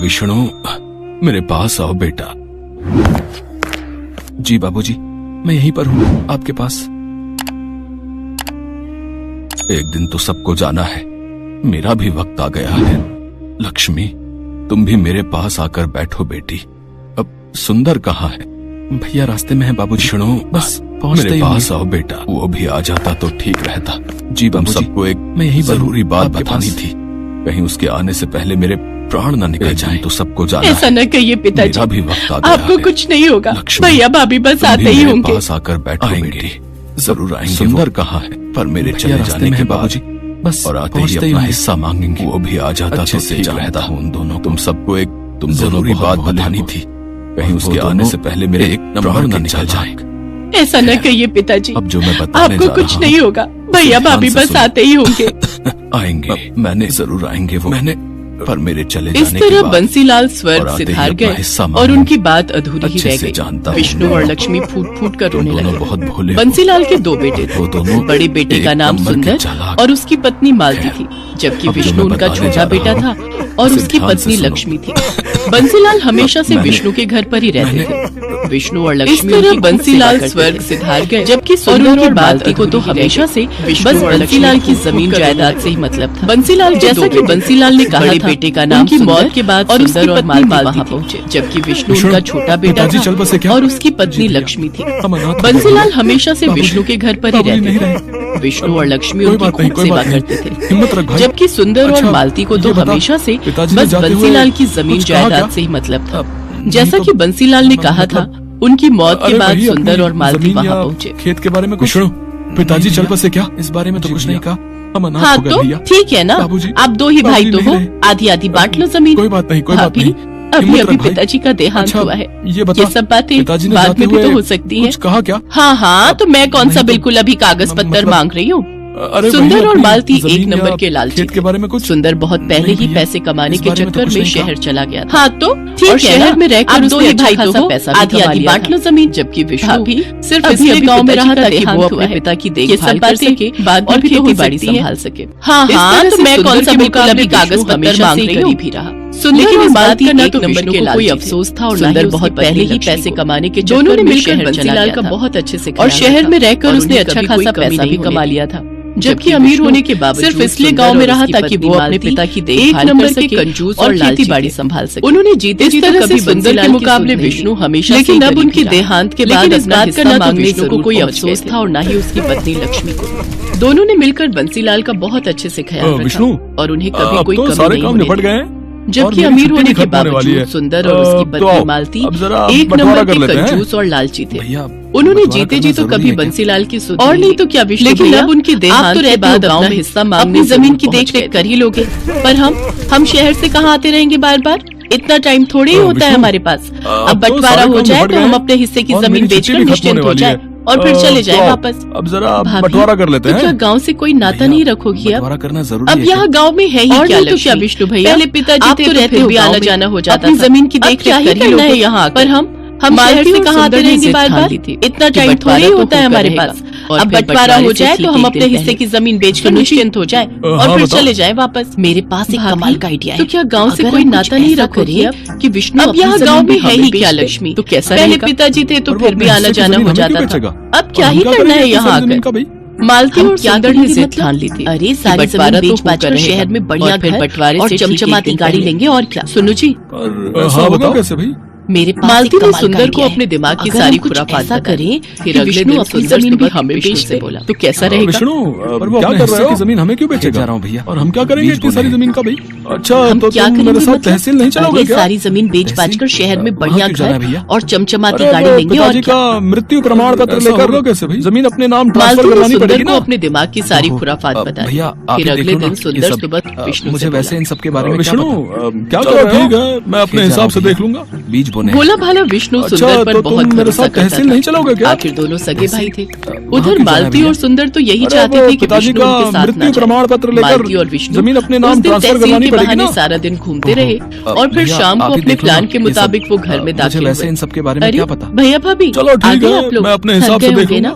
विष्णु, मेरे पास आओ बेटा। जी बाबूजी, मैं यहीं पर हूँ आपके पास। एक दिन तो सबको जाना है, मेरा भी वक्त आ गया है। लक्ष्मी, तुम भी मेरे पास आकर बैठो बेटी। अब सुंदर कहाँ है? भैया रास्ते में है बाबूजी। विष्णु, बस मेरे पास आओ बेटा। वो भी आ जाता तो ठीक रहता। जी बाबूजी, सबको एक मैं यही जरूरी बात बतानी थी, कहीं उसके आने से पहले मेरे प्राण न निकल जाएं। तो सबको जाना। ऐसा न कहिए पिताजी, मेरा भी वक्त आ गया आपको है। कुछ नहीं होगा। लक्ष्मी, भैया भाभी बस आते ही होंगे। पास आकर बैठो बेटी। जरूर आएंगे। सुंदर कहाँ है? पर मेरे चले जाने के बाबूजी बस और आते ही अपना हिस्सा मांगेंगे। वो भी आ जाता तो ठीक रहता। उन दोनों तुम सबको एक जरूरी बात बतानी थी, कहीं उसके आने से पहले मेरे एक प्राण न निकल जाए। ऐसा न कहिए पिताजी, अब जो मैं बताने आपको कुछ नहीं होगा। भैया भाभी बस आते ही होंगे। आएंगे, मैंने जरूर आएंगे वो। मैंने पर मेरे चले इस जाने तरह के बाद बंसीलाल स्वर्ग से हार गए और उनकी बात अधूरी ही रह गई। विष्णु और लक्ष्मी फूट फूट कर रोने लगे। बहुत भोले। बंसीलाल के दो बेटे थे। दोनों बड़े बेटे का नाम सुंदर और उसकी पत्नी मालती थी, जबकि विष्णु उनका छोटा बेटा था और उसकी पत्नी लक्ष्मी थी। बंसीलाल हमेशा से विष्णु के घर पर ही रहते थे। विष्णु और लक्ष्मी इस तरह बंसीलाल स्वर्ग से हार गए, जबकि सुंदर और मालती को तो हमेशा से बस बंसीलाल की जमीन जायदाद से ही मतलब था। बंसीलाल जैसा कि बंसीलाल ने कहा था, बेटे का नाम की मौत के बाद और उसकी पत्नी मालती पहुँचे, जबकि विष्णु उनका छोटा बेटा था और उसकी पत्नी लक्ष्मी थी। बंसीलाल हमेशा से विष्णु के घर पर ही रहते थे। विष्णु और लक्ष्मी उनकी खूब सेवा करते थे, जबकि सुंदर और मालती को तो हमेशा से बस बंसीलाल की जमीन जायदाद से ही मतलब था। जैसा कि बंसीलाल ने कहा था, उनकी मौत के बाद सुंदर और मालती वहाँ पहुँचे। खेत के बारे में कुछ पिताजी चल बसे क्या? इस बारे में तो कुछ नहीं कहा। हाँ तो ठीक है ना, आप दो ही भाई तो हो, आधी आधी बांट लो जमीन। कोई बात नहीं, कोई बात नहीं। अभी अभी पिताजी का देहांत हुआ है, ये सब बातें बाद में भी तो हो सकती हैं। कहा क्या? हाँ, तो मैं कौन सा बिल्कुल अभी कागज पत्तर मांग रही हूँ। सुंदर और मालती एक नंबर के लालची के बारे में कुछ। सुंदर बहुत पहले ही पैसे कमाने के चक्कर में शहर चला गया था। हाँ तो ठीक है, शहर में रहकर दो ही भाई तो हो, आधी आधी बांट लो जमीन। जबकि विष्णु भी सिर्फ इसलिए गाँव में रहा ताकि वो अपने पिता की देखभाल कर सके, बाद में भी खेती बाड़ी संभाल सके। हाँ, तो मैं कौन सा बिल्कुल अभी कागज पत्तर मांग रही हूँ भी रहा। लेकिन इस बात का न तो नंबर के कोई अफसोस था और सुंदर बहुत पहले ही पैसे कमाने के दोनों ने मिलकर बंसीलाल का बहुत अच्छे से और शहर में रहकर उसने अच्छा खासा पैसा भी कमा लिया था। जबकि अमीर होने के बावजूद सिर्फ इसलिए गांव में रहा ताकि वो अपने पिता की देखभाल कर सके, कंजूस और खेती बाड़ी संभाल सके। उन्होंने जीते जी कभी सुंदर के मुकाबले विष्णु हमेशा, लेकिन अब उनके देहांत के बाद इस बात का न तो विष्णु को कोई अफसोस था और न ही उसकी पत्नी लक्ष्मी को। दोनों ने मिलकर बंसीलाल का बहुत अच्छे से ख्याल रखा और उन्हें कभी कोई कमी नहीं निपट गए। जबकि अमीर होने के बावजूद सुंदर और उसकी पत्नी मालती एक नंबर के कंजूस और लालची थे। उन्होंने जीते जी तो कभी बंसीलाल की सुध और नहीं तो क्या विष्णु, लेकिन अब उनके देहांत के बाद गांव में हिस्सा अपनी जमीन की देख-रेख कर ही लोगे। पर हम शहर से कहाँ आते रहेंगे बार बार? इतना टाइम थोड़ी ही होता है हमारे पास। अब बंटवारा हो जाए तो हम अपने हिस्से की जमीन बेचकर निश्चिंत हो जाए और फिर चले जाए वापस। अब जरा बंटवारा कर लेते हैं। क्या गांव से कोई नाता नहीं रखोगी? अब करना जरूरी अब यहाँ गांव में है ही क्या? तो क्या विष्णु भैया, पहले पिताजी थे तो रहते हुए आना जाना हो जाता, अपनी जमीन की देख-रेख कर ही लोगे है यहाँ। पर हम शहर से कहाँ आते रहेंगे बार बार? इतना टाइम थोड़ी होता है हमारे पास। अब बंटवारा हो जाए तो हम अपने हिस्से की जमीन बेचकर निश्चिंत हो जाए और फिर चले जाए वापस। मेरे पास एक कमाल का आइडिया है। तो क्या गांव से कोई नाता नहीं रखोगी अब कि विष्णु? अब यहाँ गांव में है ही क्या लक्ष्मी? तो कैसा पहले पिताजी थे तो फिर भी आना जाना हो जाता था, अब क्या ही करना है यहाँ आकर? मालती और सुंदर ने जिद ठान ली थी। अरे सारी जमीन बेच-बाच शहर में बढ़िया घर बंटवारे और चमचमाती गाड़ी लेंगे और क्या। सुनो जी, कैसे भाई? मेरे पास मालती ने सुंदर को अपने दिमाग की सारी खुराफात करें, फिर अगले दिन अपनी जमीन भी हमें बेच दे बोला। तो कैसा रहेगा? विष्णु, क्या कर रहे हो? जमीन हमें क्यों बेचेगा? जा रहा हूँ भैया। और हम क्या करेंगे इतनी सारी जमीन का भाई? अच्छा, तो तुम मेरे साथ तहसील नहीं चलोगे क्या? सारी जमीन बेच-बाच कर शहर में बढ़िया घर और चमचमाती गाड़ी लेंगे और क्या मृत्यु प्रमाण पत्र लेकर लो कैसे भाई? जमीन अपने नाम ट्रांसफर करवानी पड़ेगी ना? अपने दिमाग की सारी खुराफात बताई। भैया फिर अगले दिन सुंदर सुबह विष्णु मुझे वैसे इन सब के बारे में विष्णु क्या कर रहे हो? ठीक है, मैं अपने हिसाब से देख लूंगा। बीज बोने भोला भाला विष्णु सुंदर पर बहुत भरोसा करता नहीं चलोगे क्या? आखिर दोनों सगे भाई थे। उधर मालती और सुंदर तो यही चाहते थे कि पिताजी विष्णु का उनके साथ मृत्यु प्रमाण पत्र लेकर और विष्णु जमीन अपने नाम ट्रांसफर करवानी पड़ेगी ना? सारा दिन घूमते रहे और फिर शाम को अपने प्लान के मुताबिक वो घर में दाखिल हुए। वैसे इन सब के बारे में क्या पता? भैया भाभी चलो ठीक है, मैं अपने हिसाब से देख लूंगा।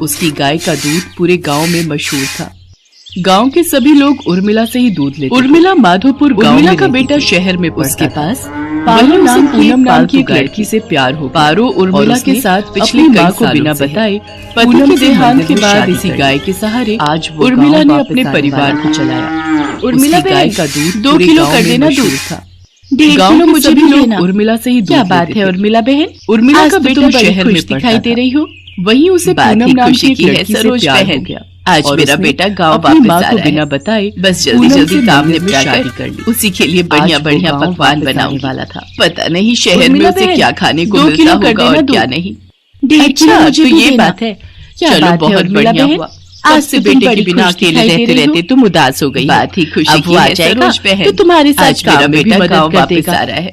उसकी गाय का दूध पूरे गांव में मशहूर था। गांव के सभी लोग उर्मिला से ही दूध लेते। उर्मिला माधोपुर गांव उर्मिला में का रहती बेटा थी। शहर में पढ़ता उसके था। पास पारो पारो नाम पूनम नाम की एक गाय लड़की से प्यार हो। पारो उर्मिला के साथ पिछले कई सालों बिना बताए पति के देहांत के बाद इसी गाय के सहारे आज उर्मिला ने अपने परिवार को चलाया। उर्मिला उसकी गाय बहन, का दूध 2 पूरे किलो गांव कर में देना मशहूर दूध। था। 1.5 गांव किलो के मुझे सभी भी लोग देना। उर्मिला से ही दूध क्या बात लेते है थे। उर्मिला बहन, उर्मिला आज का तो बेटा तुम बड़ी शहर में खुश दिखाई पढ़ता दे था। रही हो। वहीं उसे बात ही पूनम नाम खुशी की की एक है लड़की से सरोज प्यार बहन। हो गया। आज और मेरा उसने बेटा गांव अपनी वापस माँ आ को रहा बिना है। बताए बस जल्दी पूनम जल्दी से काम मंदिर में निपटा शादी कर कर ली। उसी के लिए आज बढ़िया वो बढ़िया गांव पकवान वापस आने बनाऊंगी। वाला था। पता नहीं शहर में उर्मिला उसे बहन, क्या खाने को 2 मिलता किलो कर होगा देना और दूध। क्या नहीं। 1.5 किलो अच्छा मुझे तो भी ये देना। बात है। क्या चलो बात है बहुत उर्मिला बढ़िया बहन? हुआ। आज आज तो से तुम बेटे बड़ी के बिना खुश अकेले दिखाई दे रहते रही हो। रहते तुम उदास हो गई। बात ही खुशी अब की वो आ है जाएगा सरोज बहन। तो तुम्हारे साथ आज मेरा काम में भी बेटा मदद गांव कर वापस देगा। आ रहा है।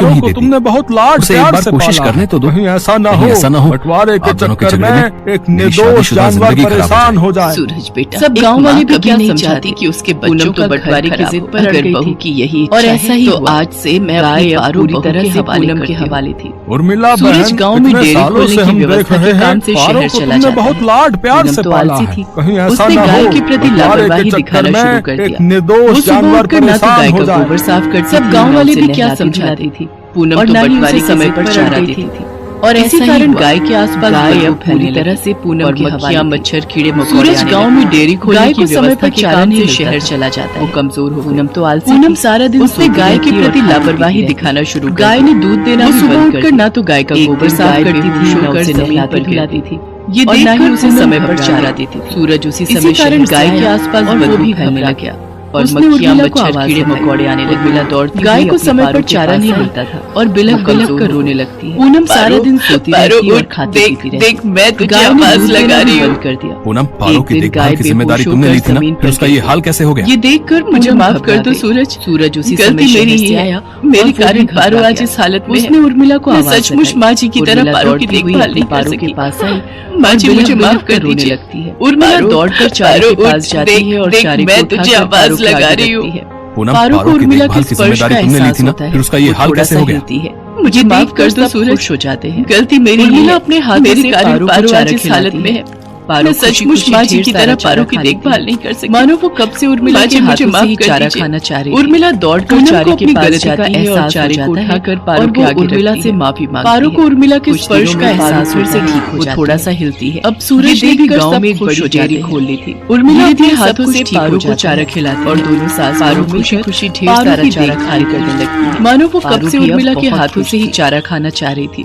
पारों नहीं को देती? तुमने बहुत लाड उसे एक प्यार बार से कोशिश पाला करने तो दो। कहीं ऐसा ना कहीं हो ऐसा ना हो बंटवारे के आप दोनों के चक्कर झगड़े में में एक मेरी निर्दोष शादीशुदा जानवर जिंदगी खराब हो परेशान जाए। हो जाए। सूरज बेटा, सब एक गांव माँ वाले भी कभी क्या नहीं समझाती चाहती कि उसके पूनम बच्चों तो का बंटवारे घर की खराब जिद हो। पर अड़ अगर गई बहू थी। की यही और इच्छा ऐसा है ही तो हुआ। आज से मैं गाय अपनी अब पारो पूरी बहू तरह के से हवाले पूनम के करती हूँ। हवाले थी। उर्मिला सूरज बहन गांव में इतने डेयरी सालों खोलने से की हम देख व्यवस्था रहे के हैं काम से पारों शहर को चला तुमने जाता बहुत है। लाड प्यार पूनम से तो पाला आलसी है थी। कहीं ऐसा उसने ना गाय हो के प्रति बंटवारे लापरवाही के दिखाना चक्कर शुरू में कर एक दिया। वो निर्दोष सुबह जानवर उठकर ना तो परेशान गाय हो का जाए। गोबर साफ करती सब थी, गांव ना वाले उसे भी क्या नहलाती समझाते धुलाती थी पूनम और तो ना ही बंटवारे उसे के समय जिद पर पर चारा अड़ देती गई थी। और इसी कारण गाय के आसपास गाय अब पूरी तरह से पूनम और के मक्खियां, मच्छर कीड़े मकोड़े सूरज आने गांव लगे। में डेयरी खोलने गाय की को समय व्यवस्था पर के चारा काम नहीं से शहर शहर चला जाता है। वो कमजोर हो पूनम तो आलसी पूनम थी। सारा दिन उसने सोती गाय के रहती और प्रति खाती लापरवाही पीती दिखाना शुरू कर गाय दिया। ने दूध देना वो भी सुबह बंद कर उठकर दिया। ना तो गाय का एक गोबर दिन साफ गाय करती बेहोश थी, ना होकर उसे जमीन नहलाती पर गिर धुलाती गई। थी। ये और ना ही देखकर उसे पूनम समय पर घबरा चारा गई। देती थी। सूरज उसी इसी समय कारण शहर से गाय के आया आसपास और वो बदबू भी फैलने घबरा लग गया। और उसने मक्खियां, उर्मिला को मच्छर, आवाज कीड़े लगाई। मकोड़े आने लगे। उर्मिला दौड़ती गाय हुई को अपने समय पारों पर के चारा पास नहीं आई मिलता था और बिलख वो बिलख कमजोर कर हो रोने गई। लगती है। पूनम सारा पारो, दिन सोती पारो, रहती और उठ, खाती देख, पीती रहती। देख, मैं तुझे गाय ने आवाज दूध लगा देना भी रही हूँ। बंद कर दिया। पूनम, पारो एक की दिन देखभाल गाय की जिम्मेदारी बेहोश तुमने ली होकर थी ना, जमीन फिर पर उसका गिर ये गई। हाल कैसे हो गया? ये देखकर मुझे पूनम माफ कर घबरा दो गई। सूरज। सूरज उसी गलती समय मेरी शहर ही से है। आया मेरे और वो कारण भी पारो घबरा आज गया। इस हालत में उसने है। उर्मिला को मैं आवाज सचमुच लगाई। माँ जी की तरह उर्मिला पारो की दौड़ती हुई देखभाल अपने नहीं कर पारो के सकी। पास आई माँ जी और मुझे बिलख माफ बिलख कर कर रोने दीजिए। लगती है। उर्मिला पारो, दौड़कर चारे पारो, के पास उठ, जाती देख, है और देख, चारे मैं को तुझे उठाकर आवाज पारो के लगा आगे रही हूँ। रखती है। पूनम, पारो को पारो की उर्मिला देखभाल के की स्पर्श जिम्मेदारी का तुमने ली एहसास थी ना, होता है। फिर उसका ये वो हाल थोड़ा कैसे सा हो गया? हिलती है। मुझे देख माफ कर कर दो सब सूरज। खुश हो जाते हैं। गलती मेरी ही उर्मिला है। अपने हाथों मेरे से कारण पारो को पारो चारा आज इस खिलाती हालत में है। है। पारो मैं खुशी सचमुच खुशी माँ जी ढेर की सारा तरह चारा पारो की खा लेती देखभाल है। नहीं कर सकी। मानो वो कब से उर्मिला माँ के जी मुझे हाथों से माफ ही कर चारा दीजिए। खाना चाह रही थी। उर्मिला दौड़कर पूनम चारे को के अपनी पास गलती का जाती है और एहसास चारे हो को जाता है उठाकर और पारो के वो आगे उर्मिला रखती से है। माफी मांगती पारो है। को उर्मिला के कुछ स्पर्श दिनों का में पारो एहसास फिर होता से है। ठीक हो वो जाती थोड़ा है। सा हिलती है। अब सूरज ने भी गांव में एक खुश बड़ी हो डेयरी जाते हैं। खोल ली थी। उर्मिला धीरे अपने धीरे सब हाथों कुछ से ठीक हो पारो को जाता चारा है खिलाती और है। दोनों सास पारो बहू खुशी मिलकर खुशी ढेर पारो सारा की चारा देखभाल खाने करने लगती लगती है। है। मानो वो पारो कब से भी अब उर्मिला के बहुत हाथों खुश से ही थी। चारा खाना चाह रही थी।